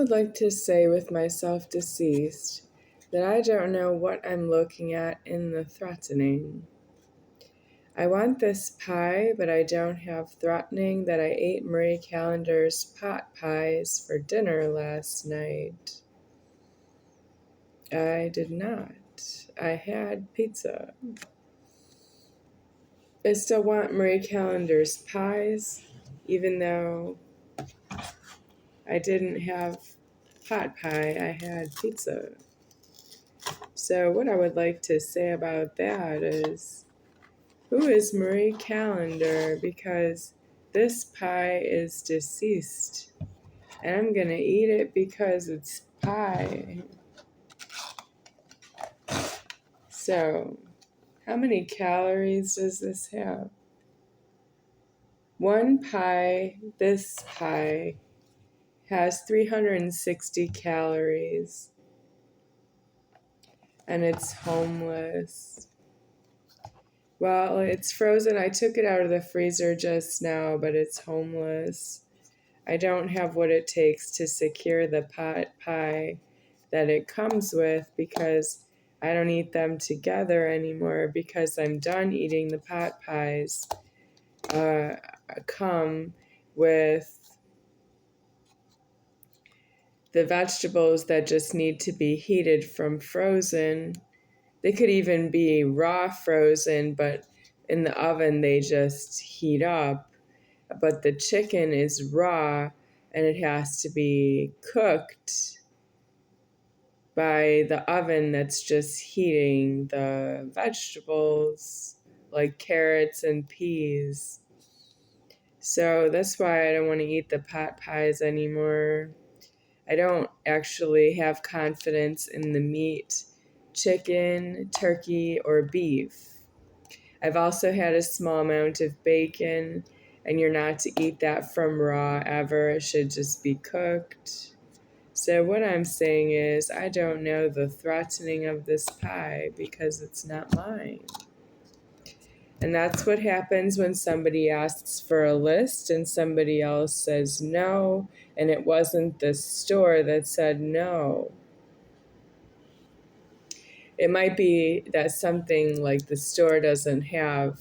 would like to say with myself deceased that I don't know what I'm looking at in the threatening. I want this pie, but I don't have threatening that I ate Marie Callender's pot pies for dinner last night. I did not. I had pizza. I still want Marie Callender's pies, even though I didn't have pot pie, I had pizza. So what I would like to say about that is, who is Marie Callender? Because this pie is deceased, and I'm gonna eat it because it's pie. So, how many calories does this have? One pie, this pie, has 360 calories, and it's homeless. Well, it's frozen. I took it out of the freezer just now, but it's homeless. I don't have what it takes to secure the pot pie that it comes with because I don't eat them together anymore because I'm done eating the pot pies. Come with the vegetables that just need to be heated from frozen. They could even be raw frozen, but in the oven they just heat up. But the chicken is raw and it has to be cooked by the oven that's just heating the vegetables like carrots and peas. So that's why I don't want to eat the pot pies anymore. I don't actually have confidence in the meat, chicken, turkey, or beef. I've also had a small amount of bacon, and you're not to eat that from raw ever. It should just be cooked. So what I'm saying is I don't know the threatening of this pie because it's not mine. And that's what happens when somebody asks for a list and somebody else says no, and it wasn't the store that said no. It might be that something like the store doesn't have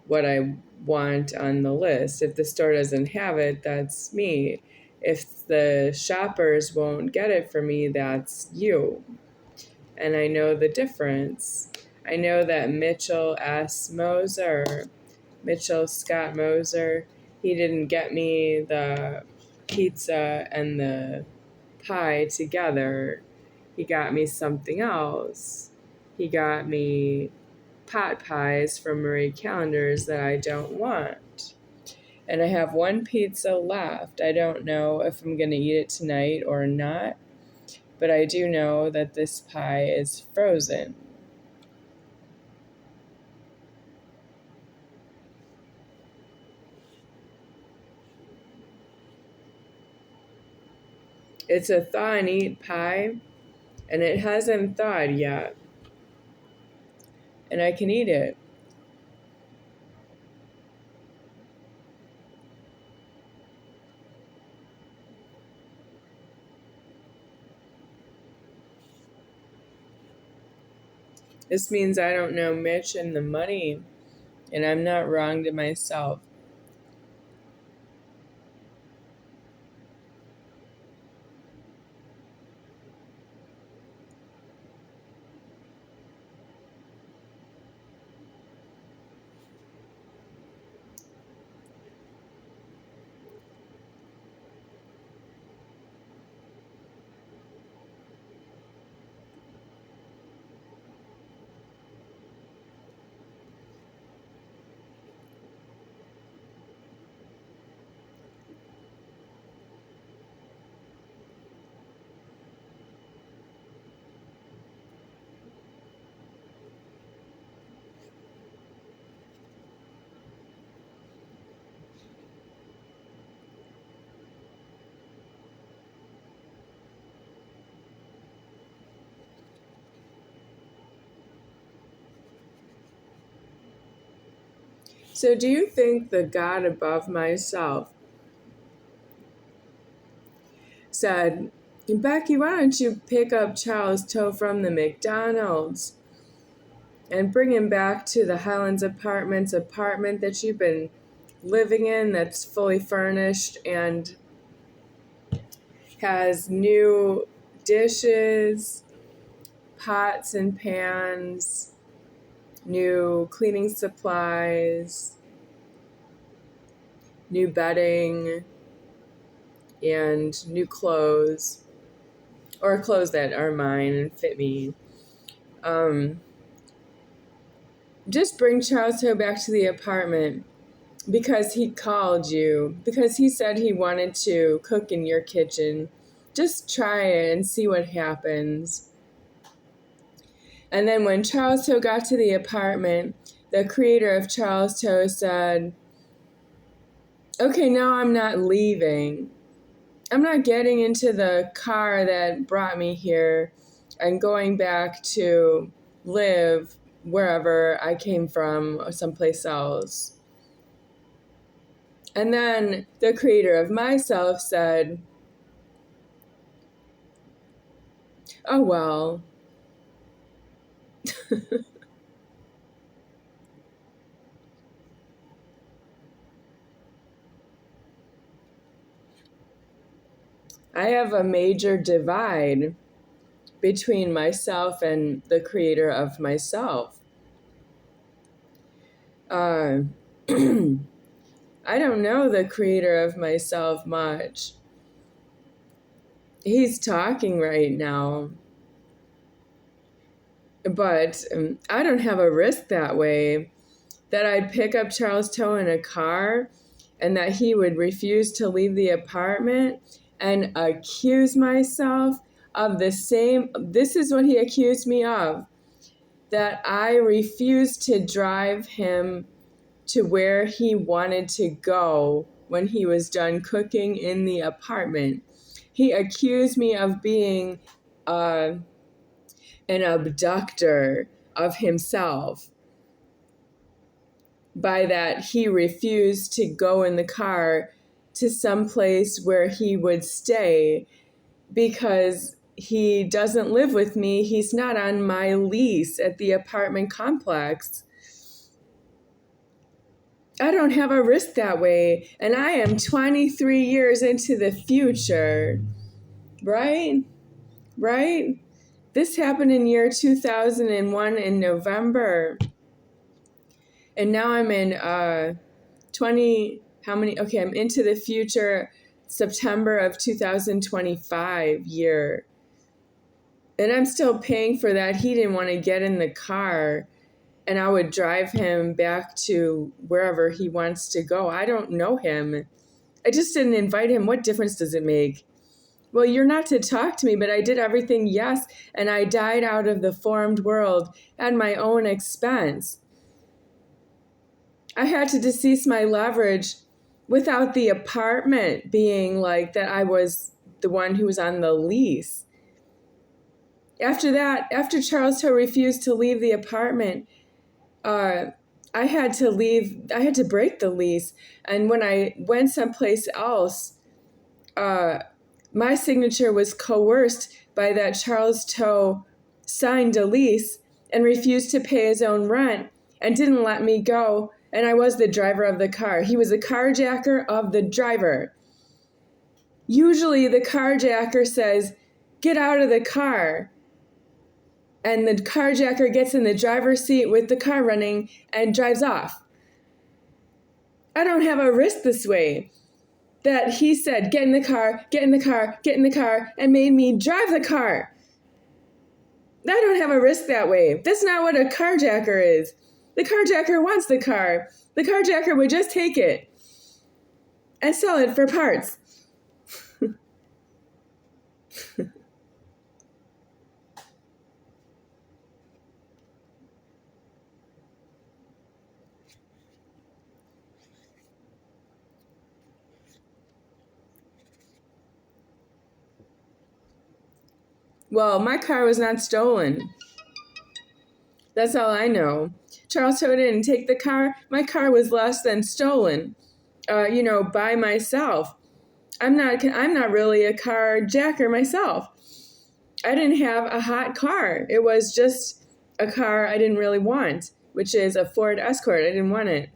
what I want on the list. If the store doesn't have it, that's me. If the shoppers won't get it for me, that's you. And I know the difference. I know that Mitchell Scott Moser, he didn't get me the pizza and the pie together. He got me something else. He got me pot pies from Marie Callender's that I don't want. And I have one pizza left. I don't know if I'm going to eat it tonight or not, but I do know that this pie is frozen. It's a thaw and eat pie, and it hasn't thawed yet. And I can eat it. This means I don't know Mitch and the money, and I'm not wrong to myself. So do you think the God above myself said, Becky, why don't you pick up Charles Toe from the McDonald's and bring him back to the Highlands Apartments apartment that you've been living in that's fully furnished and has new dishes, pots and pans, new cleaning supplies, new bedding, and new clothes, or clothes that are mine and fit me. Just bring Charles Toe back to the apartment because he called you, because he said he wanted to cook in your kitchen. Just try it and see what happens. And then when Charles Toe got to the apartment, the creator of Charles Toe said, okay, now I'm not leaving. I'm not getting into the car that brought me here and going back to live wherever I came from or someplace else. And then the creator of myself said, oh, well. I have a major divide between myself and the creator of myself. I don't know the creator of myself much. He's talking right now. But I don't have a risk that way, that I'd pick up Charles Toe in a car and that he would refuse to leave the apartment and accuse myself of the same. This is what he accused me of, that I refused to drive him to where he wanted to go when he was done cooking in the apartment. He accused me of being an abductor of himself, by that he refused to go in the car to some place where he would stay because he doesn't live with me. He's not on my lease at the apartment complex. I don't have a risk that way, and I am 23 years into the future, right? Right? This happened in year 2001 in November. And now I'm in I'm into the future, September of 2025 year. And I'm still paying for that. He didn't want to get in the car, and I would drive him back to wherever he wants to go. I don't know him. I just didn't invite him. What difference does it make? Well, you're not to talk to me, but I did everything yes, and I died out of the formed world at my own expense. I had to decease my leverage without the apartment being like that I was the one who was on the lease. After that, after Charles Toe refused to leave the apartment, I had to break the lease. And when I went someplace else, my signature was coerced by that Charles Toe signed a lease and refused to pay his own rent and didn't let me go. And I was the driver of the car. He was the carjacker of the driver. Usually the carjacker says, get out of the car. And the carjacker gets in the driver's seat with the car running and drives off. I don't have a risk this way. That he said, get in the car, get in the car, get in the car, and made me drive the car. I don't have a risk that way. That's not what a carjacker is. The carjacker wants the car. The carjacker would just take it and sell it for parts. Well, my car was not stolen. That's all I know. Charles Toe didn't take the car. My car was less than stolen, by myself. I'm not really a car jacker myself. I didn't have a hot car. It was just a car I didn't really want, which is a Ford Escort. I didn't want it.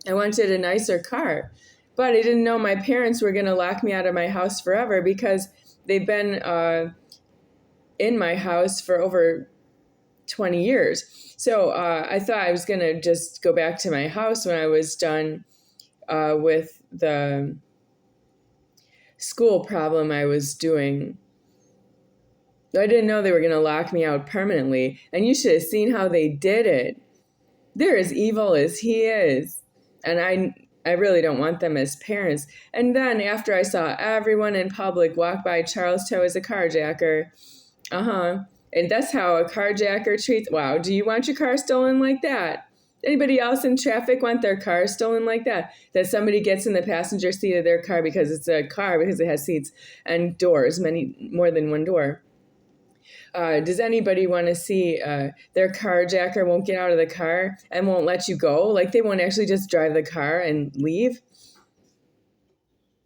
I wanted a nicer car. But I didn't know my parents were going to lock me out of my house forever because they've been in my house for over 20 years. So I thought I was going to just go back to my house when I was done with the school problem I was doing. I didn't know they were going to lock me out permanently. And you should have seen how they did it. They're as evil as he is. And I really don't want them as parents. And then after I saw everyone in public walk by Charles Toe as a carjacker, and that's how a carjacker treats, wow, do you want your car stolen like that? Anybody else in traffic want their car stolen like that? That somebody gets in the passenger seat of their car because it's a car, because it has seats and doors, more than one door. Does anybody want to see their carjacker won't get out of the car and won't let you go? Like they won't actually just drive the car and leave?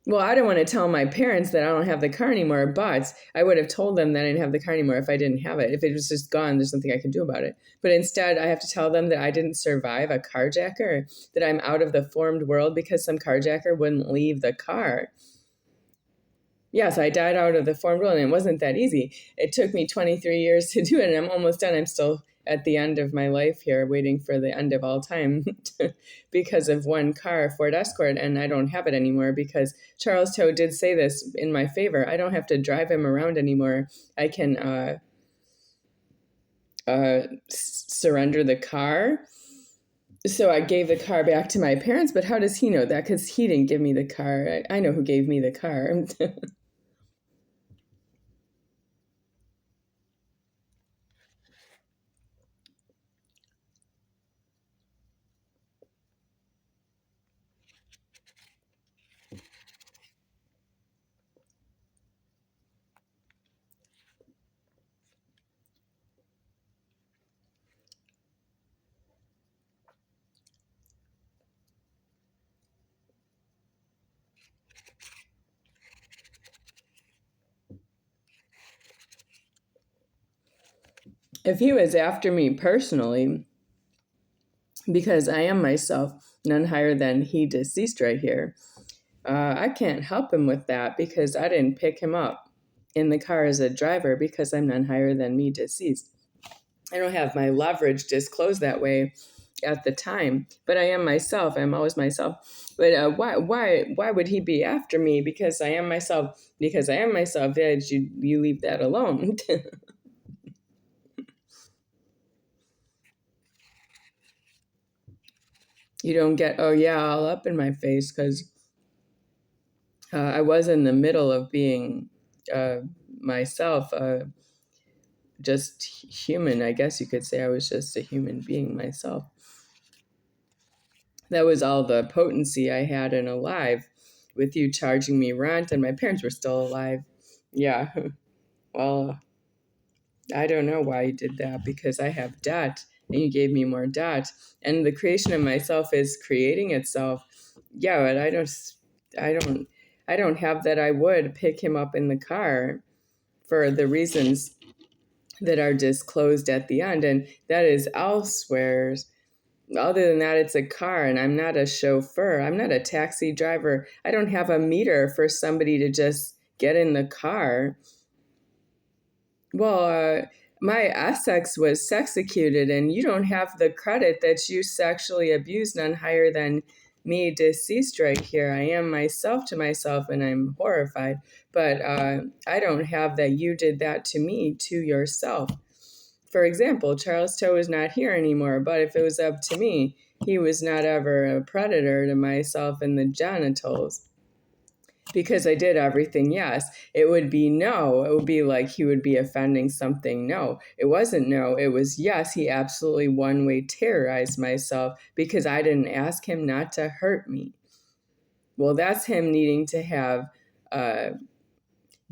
Well, I don't want to tell my parents that I don't have the car anymore, but I would have told them that I didn't have the car anymore if I didn't have it. If it was just gone, there's nothing I could do about it. But instead, I have to tell them that I didn't survive a carjacker, that I'm out of the formed world because some carjacker wouldn't leave the car. Yes, I died out of the formed world, and it wasn't that easy. It took me 23 years to do it, and I'm almost done. I'm still at the end of my life here, waiting for the end of all time because of one car, Ford Escort, and I don't have it anymore because Charles Toe did say this in my favor. I don't have to drive him around anymore. I can surrender the car. So I gave the car back to my parents, but how does he know that? Because he didn't give me the car. I know who gave me the car. If he was after me personally, because I am myself, none higher than he deceased right here, I can't help him with that because I didn't pick him up in the car as a driver because I'm none higher than me deceased. I don't have my leverage disclosed that way at the time, but I am myself. I'm always myself. But why would he be after me? Because I am myself. Because I am myself. Yeah, you leave that alone. You don't get, oh yeah, all up in my face because I was in the middle of being myself, just human. I guess you could say I was just a human being myself. That was all the potency I had and alive, with you charging me rent, and my parents were still alive. Yeah, well, I don't know why you did that because I have debt and you gave me more debt, and the creation of myself is creating itself. Yeah, but I don't have that. I would pick him up in the car for the reasons that are disclosed at the end, and that is elsewhere. Other than that, it's a car, and I'm not a chauffeur. I'm not a taxi driver. I don't have a meter for somebody to just get in the car. Well, my Essex was sexecuted, and you don't have the credit that you sexually abused none higher than me deceased right here. I am myself to myself, and I'm horrified. But I don't have that you did that to me, to yourself. For example, Charles Toe is not here anymore, but if it was up to me, he was not ever a predator to myself and the genitals. Because I did everything, yes. It would be no. It would be like he would be offending something. No, it wasn't no. It was yes, he absolutely one-way terrorized myself because I didn't ask him not to hurt me. Well, that's him needing to have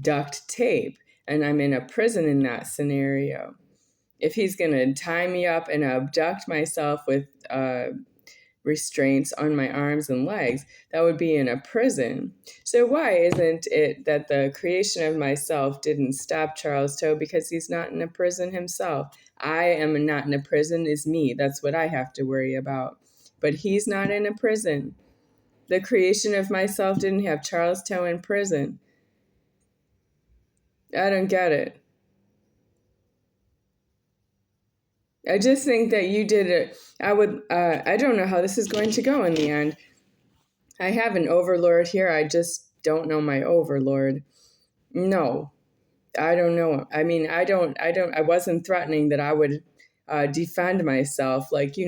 duct tape, and I'm in a prison in that scenario. If he's going to tie me up and abduct myself with restraints on my arms and legs. That would be in a prison. So why isn't it that the creation of myself didn't stop Charles Toe? Because he's not in a prison himself. I am not in a prison is me. That's what I have to worry about. But he's not in a prison. The creation of myself didn't have Charles Toe in prison. I don't get it. I just think that you did it. I don't know how this is going to go in the end. I have an overlord here. I just don't know my overlord. No, I don't know. I mean, I wasn't threatening that I would defend myself, like,